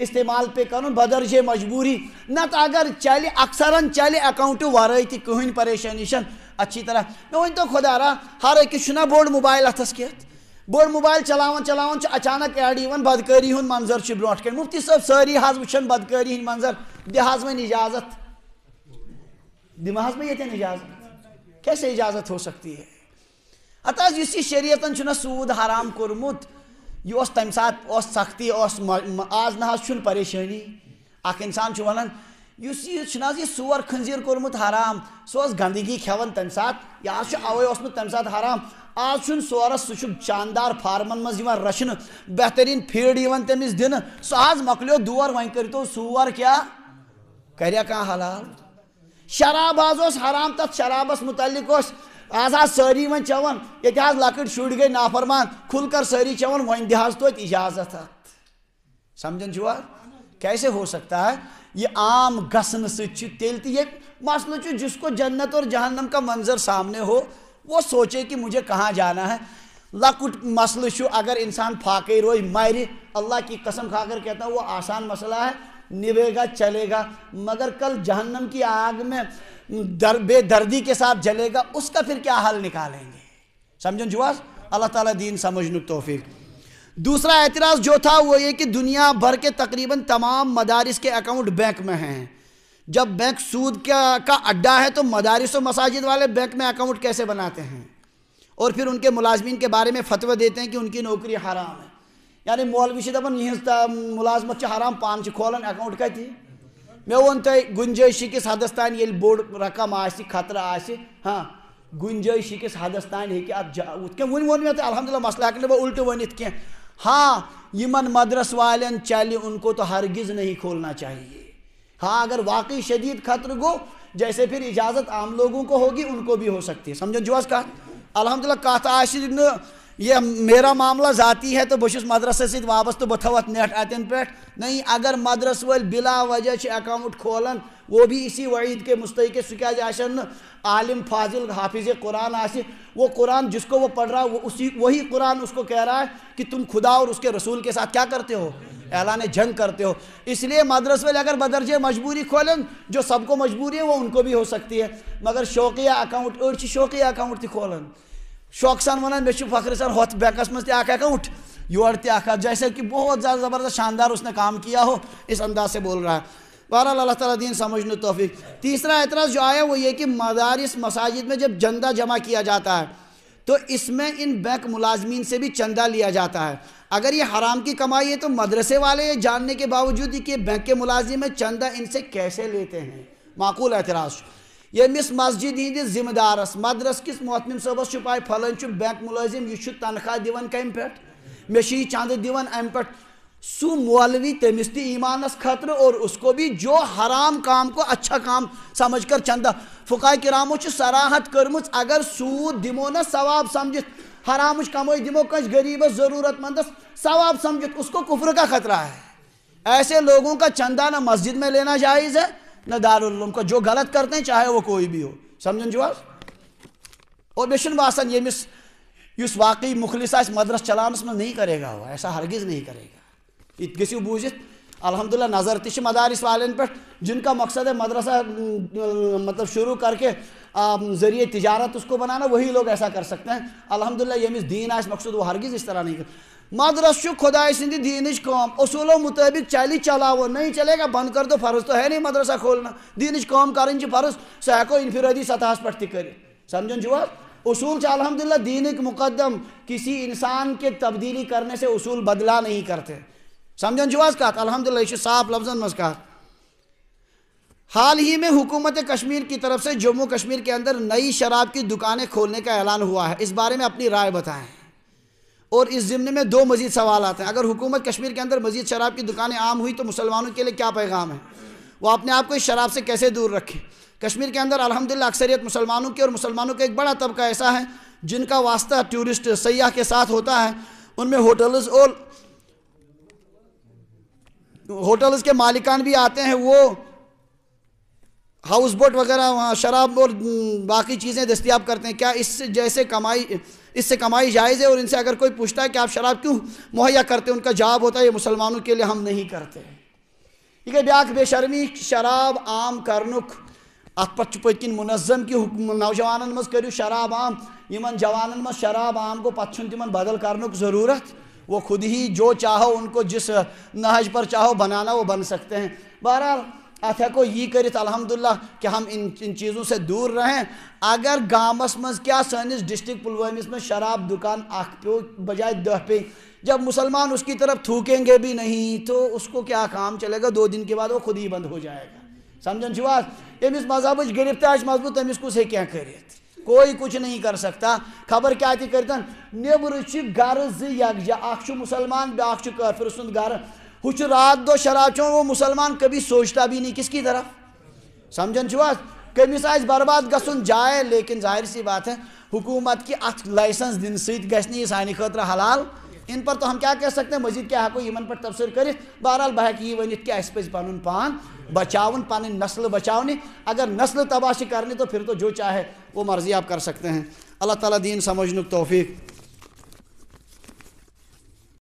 استعمال پہ کرن بدرجے مجبوری نت اگر چلے اکثرن چلے اکاؤنٹ ورٲے تہِ کٕہٕنۍ پریشانی چھنہٕ اچھی طرح مےٚ ؤنۍتو خۄدا را ہر أکِس چھُنا بوٚڑ موبایل اَتھس کٮ۪تھ بوٚڑ موبایل چلاوان چلاوان چھُ اچانک ایڈ یِوان بدکٲری ہُنٛد منظر چھُ برونٛٹھ کَنۍ مفتی صٲب سٲری حظ وٕچھان بدکٲری ہٕنٛدۍ منظر دِ حظ وۄنۍ اجازت دِمہٕ حظ بہٕ ییٚتٮ۪ن اجازت کیسے اجازت ہو سکتی ہے ہتہٕ حظ یُس یہِ شریعتن چھُنہ سوٗد حرام کوٚرمُت یہِ اوس تمہِ ساتہٕ اوس سختی اوس آز نہ حظ چھُنہٕ پریشٲنی اکھ اِنسان چھُ ونان یُس یہِ چھُنہ حظ یہِ سور خنزیٖر کوٚرمُت حرام سُہ اوس گنٛدگی کھٮ۪وان تمہِ ساتہٕ یہِ حظ چھُ اَوَے اوسمُت تمہِ ساتہٕ حرام آز چھُنہٕ سورس سُہ چھُ شاندار فارمن منٛز یِوان رچھنہٕ بہتریٖن فیٖڈ یِوان تٔمِس دِنہٕ سُہ حظ مۄکلیو دور وۄنۍ کٔرۍتو سور کیٛاہ کریا کانٛہہ حلال شراب حظ اوس حرام تتھ شرابس متعلق اوس آز حظ سٲری وۄنۍ چٮ۪وان ییٚتہِ حظ لۄکٕٹۍ شُرۍ گٔے نافرمان کھُل کر سٲری چٮ۪وان وۄنۍ دِ حظ توتہِ اجازت اتھ سمجھان چھُوا کیسے ہو سکتا ہے یہ عام گژھنہٕ سۭتۍ چھُ تیٚلہِ تہِ ییٚتہِ مسلہٕ چھُ جس کو جنت اور جہنم کا منظر سامنے ہو وہ سوچے کہ مجھے کہاں جانا ہے لۄکُٹ مسلہٕ چھُ اگر انسان فاقے روزِ مرِ اللہ کی قسم کھا کر کہتا ہوں وہ آسان مسئلہ ہے نبھے گا چلے گا مگر کل جہنم کی آگ میں بے دردی کے ساتھ جلے گا اس کا پھر کیا حل نکالیں گے سمجھن جواز اللہ تعالیٰ دین سمجھنے توفیق دوسرا اعتراض جو تھا وہ یہ کہ دنیا بھر کے تقریباً تمام مدارس کے اکاؤنٹ بینک میں ہیں جب بینک سود کا اڈا ہے تو مدارس و مساجد والے بینک میں اکاؤنٹ کیسے بناتے ہیں اور پھر ان کے ملازمین کے بارے میں فتویٰ دیتے ہیں کہ ان کی نوکری حرام ہے یعنی مولوی چھِ دپان یِہنٛز ملازمت چھِ حرام پانہٕ چھِ کھولان اکاؤنٹ کتہِ مےٚ ووٚن تۄہہِ گُنجٲیشہِ کِس حدس تانۍ ییٚلہِ بوٚڑ رقم آسہِ خطرٕ آسہِ ہاں گُنجٲیشہِ کِس حدس تانۍ ہیٚکہِ اتھ ہُتھ کٔنۍ وۄنۍ ووٚن مےٚ تۄہہِ الحمدُاللہ مسلہٕ ہٮ۪کہٕ نہٕ بہٕ اُلٹہٕ ؤنِتھ کینٛہہ ہاں یِمن مدرس والٮ۪ن چلہِ ان کو تو ہرگز نہیں کھولنا چاہیے ہاں اگر واقعی شدید خطر گو جیسے پھر اجازت عام لوگوں کو ہوگی ان کو بھی ہو سکتی ہے سمجھن جو کتھ الحمدللہ کتھ آسہِ نہٕ یہ میرا معاملہ ذاتی ہے تو بہٕ چھُس مدرسس سۭتۍ وابستہٕ بہٕ تھاوٕ اتھ نیٹ اتٮ۪ن پٮ۪ٹھ نہیں اگر مدرس وٲلۍ بلا وجہ چھِ اکاؤنٹ کھولان وہ بھی اسی وعید کے مستحق ہے سُہ کیٛازِ آسن نہٕ عالم فاضل حافظ قرآن آسہِ وہ قرآن جس کو وہ پڑھ رہا ہے وہی قرآن اس کو کہہ رہا ہے کہ تم خدا اور اس کے رسول کے ساتھ کیا کرتے ہو اعلان جنگ کرتے ہو اس لیے مدرس والے اگر بدرجے مجبوری کھولیں جو سب کو مجبوری ہے وہ ان کو بھی ہو سکتی ہے مگر شوقیہ اکاؤنٹ أڑۍ چھِ شوقیہ اکاؤنٹ تہِ کھولان شوق سان ونان مےٚ چھُ فخر سر ہوت بینکس منٛز تہِ اکھ اکاؤنٹ یور تہِ اکھ جیسے کہ بہت زیادہ زبردست شاندار اس نے کام کیا ہو اس انداز سے بول رہا ہے بہرحال اللہ تعالیٰ دین سمجھنے توفیق تیسرا اعتراض جو آیا وہ یہ کہ مدارس مساجد میں جب چندہ جمع کیا جاتا ہے تو اس میں ان بینک ملازمین سے بھی چندہ لیا جاتا ہے اگر یہ حرام کی کمائی ہے تو مدرسے والے یہ جاننے کے باوجود کہ بینک کے ملازم چندہ ان سے کیسے لیتے ہیں معقول اعتراض ییٚمِس مسجد ہندس ذمہ دارس مدرس کس محتمم صٲبس چھُ پاے پھلٲنۍ چھُ بینک ملٲزم یہ چھُ تنخواہ دِوان کمہِ پٮ۪ٹھ مےٚ چھُ یہِ چندٕ دِوان امہِ پٮ۪ٹھ سُہ مولوی تٔمِس تہِ ایمانس خطرٕ اور اس کو بھی جو حرام کام کو اچھا کام سمجھ کر چندہ فقہاء کرامو چھِ صراحت کٔرمٕژ اگر سوٗد دِمو نا ثواب سمجھِتھ حرامٕچ کمٲے دِمو کٲنٛسہِ غریٖبس ضروٗرت مندس ثواب سمجھِتھ اس کو کفر کا خطرہ ہے ایسے لوگوں کا چندہ نہ مسجد میں لینا جائز ہے نہ دارالعلوم کا جو غلط کرتے ہیں چاہے وہ کوئی بھی ہو سمجھن جو اور مےٚ چھُنہٕ باسان ییٚمِس یُس واقعی مخلص آسہِ مدرس چلاونس منٛز نہیں کرے گا وہ ایسا ہرگز نہیں کرے گا یہ گژھِو بوٗزِتھ الحمدللہ نظر تہِ چھِ مدارس والین پٮ۪ٹھ جن کا مقصد ہے مدرسہ مطلب شروع کر کے ذریعے تجارت اس کو بنانا وہی لوگ ایسا کر سکتے ہیں الحمدللہ ییٚمِس دیٖن آسہِ مقصد وہ ہرگز اس طرح نہیں کر مدرس چھُ خداے سٕنٛدِ دیٖنٕچ کٲم اصوٗلو مطٲبق چلہِ چلاوو نہیں چلے گا بند کر دو فرض تو ہے نہیں مدرسہ کھولنا دیٖنٕچ کٲم کرٕنۍ چھِ فرض سُہ ہٮ۪کو انفرٲدی سطحس پٮ۪ٹھ تہِ کٔرِتھ سمجھن چھُو اصول چھِ الحمدللہ دیٖنٕکۍ مقدم کسی انسان کے تبدیلی کرنے سے اصول بدلا نہیں کرتے سمجھن چھُو کتھ الحمدللہ یہ چھُ صاف لفظن منٛز کتھ حال ہی میں حکومت کشمیر کی طرف سے جموں کشمیر کے اندر نئی شراب کی دکانیں کھولنے کا اعلان ہوا ہے اس بارے میں اپنی رائے بتائیں اور اس ضمن میں دو مزید سوالات ہیں اگر حکومت کشمیر کے اندر مزید شراب کی دکانیں عام ہوئی تو مسلمانوں کے لیے کیا پیغام ہے وہ اپنے آپ کو اس شراب سے کیسے دور رکھیں کشمیر کے اندر الحمدللہ اکثریت مسلمانوں کی اور مسلمانوں کا ایک بڑا طبقہ ایسا ہے جن کا واسطہ ٹورسٹ سیاح کے ساتھ ہوتا ہے ان میں ہوٹلز کے مالکان بھی آتے ہیں وہ ہاؤس بوٹ وغیرہ وہاں شراب اور باقی چیزیں دستیاب کرتے ہیں کیا اس سے کمائی جائز ہے اور ان سے اگر کوئی پوچھتا ہے کہ آپ شراب کیوں مہیا کرتے ہیں ان کا جواب ہوتا ہے یہ مسلمانوں کے لیے ہم نہیں کرتے یہ گئی بیاکھ بے شرمی شراب عام کرنک ات پتہ پت کن منظم کہ نوجوانن مز کرو شراب عام یمن جوانن مز شراب عام گو پتہ چھن تمن بدل کرنک ضرورت وہ خود ہی جو چاہو ان کو جس نہج پر چاہو بنانا وہ بن سکتے ہیں. بہرحال ات ہیکو یہ کرت الحمدللہ کہ ہم ان چیزوں سے دور رہیں. اگر گامس مز کیا سنس ڈسٹرکٹ پلوامس میں شراب دکان اخ پہ بجائے 10 پہ جب مسلمان اس کی طرف تھوکیں گے بھی نہیں تو اس کو کیا کام چلے گا 2 دن کے بعد وہ خود ہی بند ہو جائے گا. سمجھن چھواز یمس مذہب گرفت آس مضبوط تمس کس ہے کیا کرت کوئی کچھ نہیں کر سکتا. خبر کیا تھی کرتن نیبر گھر یکجا اخ مسلمان بیاکھ کافر سند گھر ہو رات دو شراب چون وہ مسلمان کبھی سوچتا بھی نہیں کس کی طرف. سمجھن چھواز کمس آس برباد گھن جائے لیکن ظاہر سی بات ہے حکومت کی ات لائسنس دن ست گھس یہ سانہ خاطر حلال. ان پر تو ہم کیا کہہ سکتے ہیں مزید کیا ہیکو یمن پر تبصر کرت. بہرحال بہ ہیکہ یہ ونت کہ اس پز پن پان بچاؤن پن نسل بچاؤنی. اگر نسل تباہ کرنی تو پھر تو جو چاہے وہ مرضی آپ کر سکتے ہیں. اللہ تعالیٰ دین سمجھنک توفیق